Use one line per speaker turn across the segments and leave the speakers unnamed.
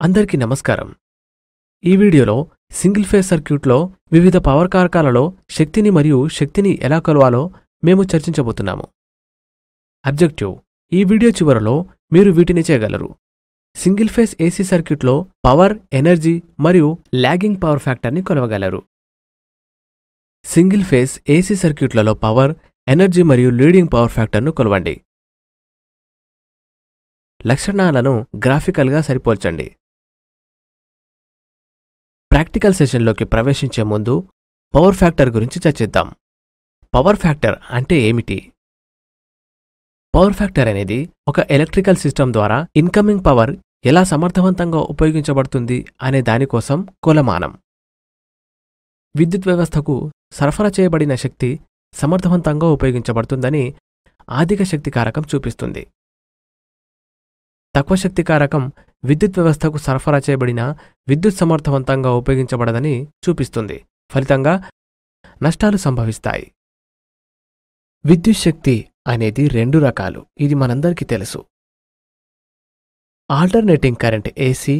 అందరికీ నమస్కారం. ఈ వీడియోలో సింగిల్ ఫేజ్ సర్క్యూట్లో వివిధ పవర్ కారకాలలో శక్తిని ఎలా కొలవాలో మేము చర్చించబోతున్నాము. అబ్జెక్టివ్: ఈ వీడియో చివరలో మీరు వీటిని చేయగలరు. సింగిల్ ఫేజ్ ఏసీ సర్క్యూట్లో పవర్, ఎనర్జీ మరియు లాగింగ్ పవర్ ఫ్యాక్టర్ని కొలవగలరు. సింగిల్ ఫేజ్ ఏసీ సర్క్యూట్లలో పవర్, ఎనర్జీ మరియు లీడింగ్ పవర్ ఫ్యాక్టర్ను కొలవండి. లక్షణాలను గ్రాఫికల్గా సరిపోల్చండి. ప్రాక్టికల్ సెషన్లోకి ప్రవేశించే ముందు పవర్ ఫ్యాక్టర్ గురించి చర్చిద్దాం. పవర్ ఫ్యాక్టర్ అంటే ఏమిటి? పవర్ ఫ్యాక్టర్ అనేది ఒక ఎలక్ట్రికల్ సిస్టమ్ ద్వారా ఇన్కమింగ్ పవర్ ఎలా సమర్థవంతంగా ఉపయోగించబడుతుంది అనే దానికోసం కొలమానం. విద్యుత్ వ్యవస్థకు సరఫరా చేయబడిన శక్తి సమర్థవంతంగా ఉపయోగించబడుతుందని అధిక శక్తి కారకం చూపిస్తుంది. తక్కువ శక్తి కారకం విద్యుత్ వ్యవస్థకు సరఫరా చేయబడిన విద్యుత్ సమర్థవంతంగా ఉపయోగించబడదని చూపిస్తుంది. ఫలితంగా నష్టాలు సంభవిస్తాయి. విద్యుత్ శక్తి అనేది రెండు రకాలు, ఇది మనందరికీ తెలుసు. Alternating current AC,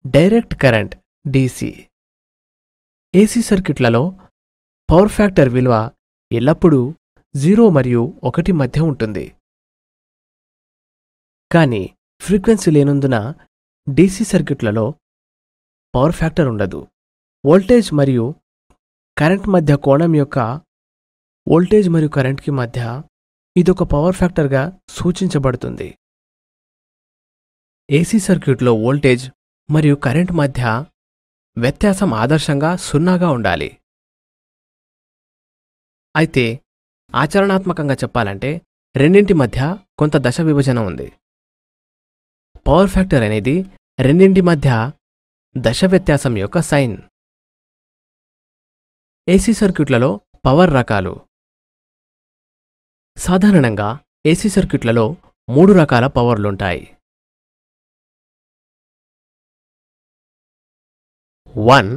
direct current DC. AC సర్క్యూట్లలో పవర్ ఫ్యాక్టర్ విలువ ఎల్లప్పుడూ 0 మరియు 1 మధ్య ఉంటుంది. కానీ ఫ్రీక్వెన్సీ లేనందున డీసీ సర్క్యూట్లలో పవర్ ఫ్యాక్టర్ ఉండదు. వోల్టేజ్ మరియు కరెంట్ మధ్య కోణం యొక్క వోల్టేజ్ మరియు కరెంట్కి మధ్య ఇదొక పవర్ ఫ్యాక్టర్గా సూచించబడుతుంది. ఏసీ సర్క్యూట్లో వోల్టేజ్ మరియు కరెంట్ మధ్య వ్యత్యాసం ఆదర్శంగా 0గా ఉండాలి. అయితే ఆచరణాత్మకంగా చెప్పాలంటే రెండింటి మధ్య కొంత దశ విభజన ఉంది. పవర్ ఫ్యాక్టర్ అనేది రెండింటి మధ్య దశ వ్యత్యాసం యొక్క సైన్. ఏసీ సర్క్యూట్లలో పవర్ రకాలు. సాధారణంగా ఏసీ సర్క్యూట్లలో 3 రకాల పవర్లుంటాయి. 1.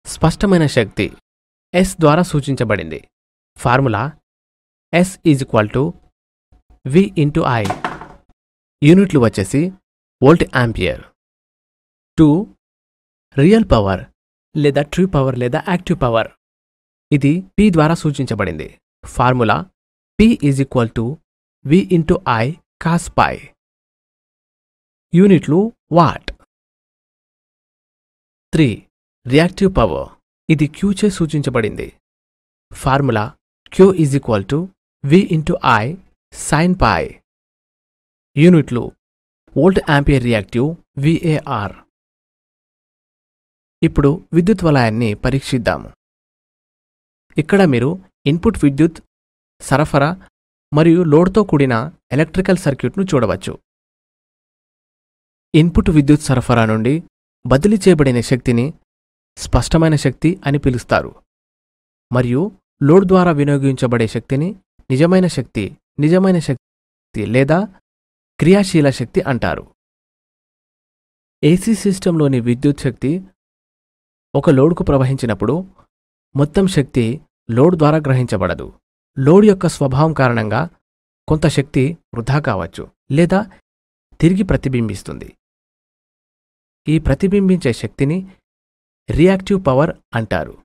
స్పష్టమైన శక్తి S ద్వారా సూచించబడింది. Formula S = V × I. యూనిట్లు వచ్చేసి వోల్ట్ యాంపియర్. 2. రియల్ పవర్ లేదా ట్రూ పవర్ లేదా యాక్టివ్ పవర్. ఇది P ద్వారా సూచించబడింది. Formula P = V × I cos π. యూనిట్లు వాట్. 3. Reactive power. ఇది Q చే సూచించబడింది. Formula Q = V × I sin π. యూనిట్లు వోల్ట్ యాంపియర్ రియాక్టివ్ VAR. ఇప్పుడు విద్యుత్ వలయాన్ని పరీక్షిద్దాము. ఇక్కడ మీరు ఇన్పుట్ విద్యుత్ సరఫరా మరియు లోడ్తో కూడిన ఎలక్ట్రికల్ సర్క్యూట్ను చూడవచ్చు. ఇన్పుట్ విద్యుత్ సరఫరా నుండి బదిలీ చేయబడిన శక్తిని స్పష్టమైన శక్తి అని పిలుస్తారు మరియు లోడ్ ద్వారా వినియోగించబడే శక్తిని నిజమైన శక్తి లేదా క్రియాశీల శక్తి అంటారు. ఏసీ సిస్టంలోని విద్యుత్ శక్తి ఒక లోడ్కు ప్రవహించినప్పుడు మొత్తం శక్తి లోడ్ ద్వారా గ్రహించబడదు. లోడ్ యొక్క స్వభావం కారణంగా కొంత శక్తి వృధా కావచ్చు లేదా తిరిగి ప్రతిబింబిస్తుంది. ఈ ప్రతిబింబించే శక్తిని రియాక్టివ్ పవర్ అంటారు.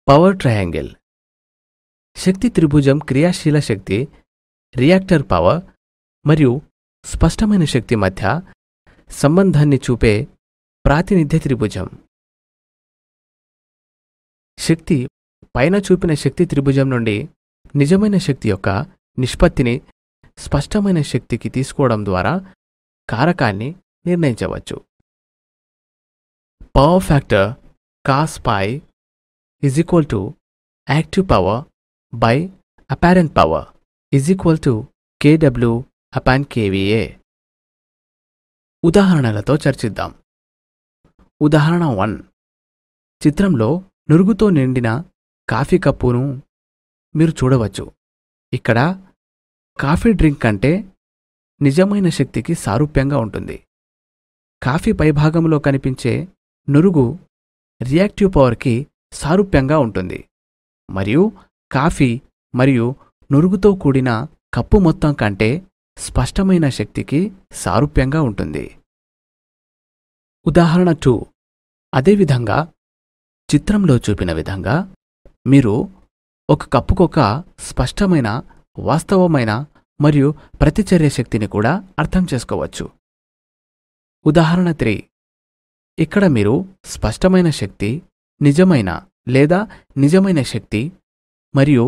Power triangle. శక్తి త్రిభుజం క్రియాశీల శక్తి, రియాక్టర్ పవర్ మరియు స్పష్టమైన శక్తి మధ్య సంబంధాన్ని చూపే ప్రాతినిధ్య త్రిభుజం. శక్తి పైన చూపిన శక్తి త్రిభుజం నుండి నిజమైన శక్తి యొక్క నిష్పత్తిని స్పష్టమైన శక్తికి తీసుకోవడం ద్వారా కారకాన్ని నిర్ణయించవచ్చు. Power factor cos π = active power by apparent power kW/kVA. ఉదాహరణలతో చర్చిద్దాం. ఉదాహరణ 1. చిత్రంలో నురుగుతో నిండిన కాఫీ కప్పును మీరు చూడవచ్చు. ఇక్కడ కాఫీ డ్రింక్ కంటే నిజమైన శక్తికి సారూప్యంగా ఉంటుంది. కాఫీ పైభాగంలో కనిపించే నురుగు రియాక్టివ్ పవర్కి సారూప్యంగా ఉంటుంది మరియు కాఫీ మరియు నురుగుతో కూడిన కప్పు మొత్తం కంటే స్పష్టమైన శక్తికి సారూప్యంగా ఉంటుంది. ఉదాహరణ 2. అదేవిధంగా చిత్రంలో చూపిన విధంగా మీరు ఒక కప్పుకొక స్పష్టమైన, వాస్తవమైన మరియు ప్రతిచర్య శక్తిని కూడా అర్థం చేసుకోవచ్చు. ఉదాహరణ 3. ఇక్కడ మీరు స్పష్టమైన శక్తి, నిజమైన లేదా నిజమైన శక్తి మరియు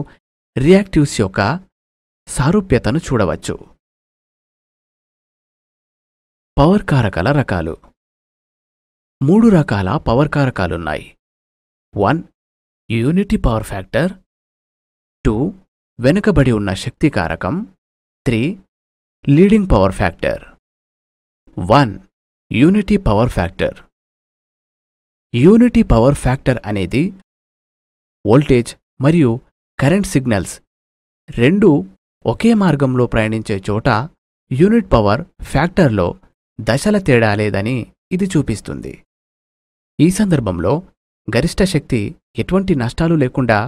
రియాక్టివ్స్ యొక్క సారూప్యతను చూడవచ్చు. పవర్ కారకాల రకాలు. 3 రకాల పవర్ కారకాలున్నాయి. 1. Unity power factor. 2. వెనుకబడి ఉన్న శక్తి కారకం. 3. Leading power factor. 1. Unity power factor. Unity power factor అనేది వోల్టేజ్ మరియు కరెంట్ సిగ్నల్స్ రెండూ ఒకే మార్గంలో ప్రయాణించే చోట యూనిట్ పవర్ ఫ్యాక్టర్లో దశల తేడా లేదని ఇది చూపిస్తుంది. ఈ సందర్భంలో గరిష్ట శక్తి ఎటువంటి నష్టాలు లేకుండా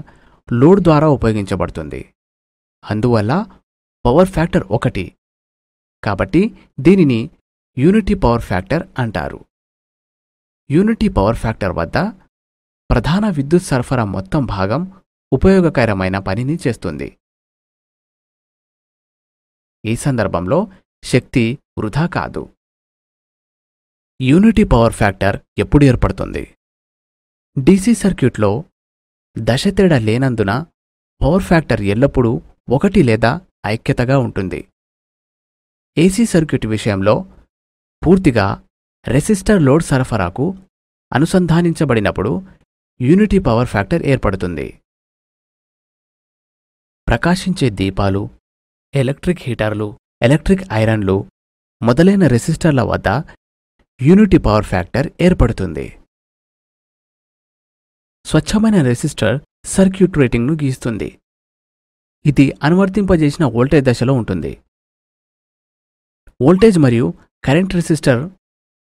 లోడ్ ద్వారా ఉపయోగించబడుతుంది. అందువల్ల పవర్ ఫ్యాక్టర్ 1. కాబట్టి దీనిని యూనిటీ పవర్ ఫ్యాక్టర్ అంటారు. యూనిటీ పవర్ ఫ్యాక్టర్ వద్ద ప్రధాన విద్యుత్ సరఫరా మొత్తం భాగం ఉపయోగకరమైన పనిని చేస్తుంది. ఈ సందర్భంలో శక్తి వృధా కాదు. యూనిటీ పవర్ ఫ్యాక్టర్ ఎప్పుడు ఏర్పడుతుంది? DC సర్క్యూట్లో దశతేడా లేనందున పవర్ ఫ్యాక్టర్ ఎల్లప్పుడూ 1 లేదా ఐక్యతగా ఉంటుంది. AC సర్క్యూట్ విషయంలో పూర్తిగా రెసిస్టర్ లోడ్ సరఫరాకు అనుసంధానించబడినప్పుడు యూనిటీ పవర్ ఫ్యాక్టర్ ఏర్పడుతుంది. ప్రకాశించే దీపాలు, ఎలక్ట్రిక్ హీటర్లు, ఎలక్ట్రిక్ ఐరన్లు మొదలైన రెసిస్టర్ల వద్ద యూనిటీ పవర్ ఫ్యాక్టర్ ఏర్పడుతుంది. స్వచ్ఛమైన రెసిస్టర్ సర్క్యూట్ రేటింగ్ను గీస్తుంది. ఇది అనువర్తింపజేసిన వోల్టేజ్ దశలో ఉంటుంది. వోల్టేజ్ మరియు కరెంట్ రెసిస్టర్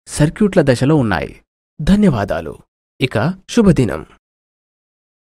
సర్క్యూట్ల దశలో ఉన్నాయి. ధన్యవాదాలు. ఇక శుభదినం.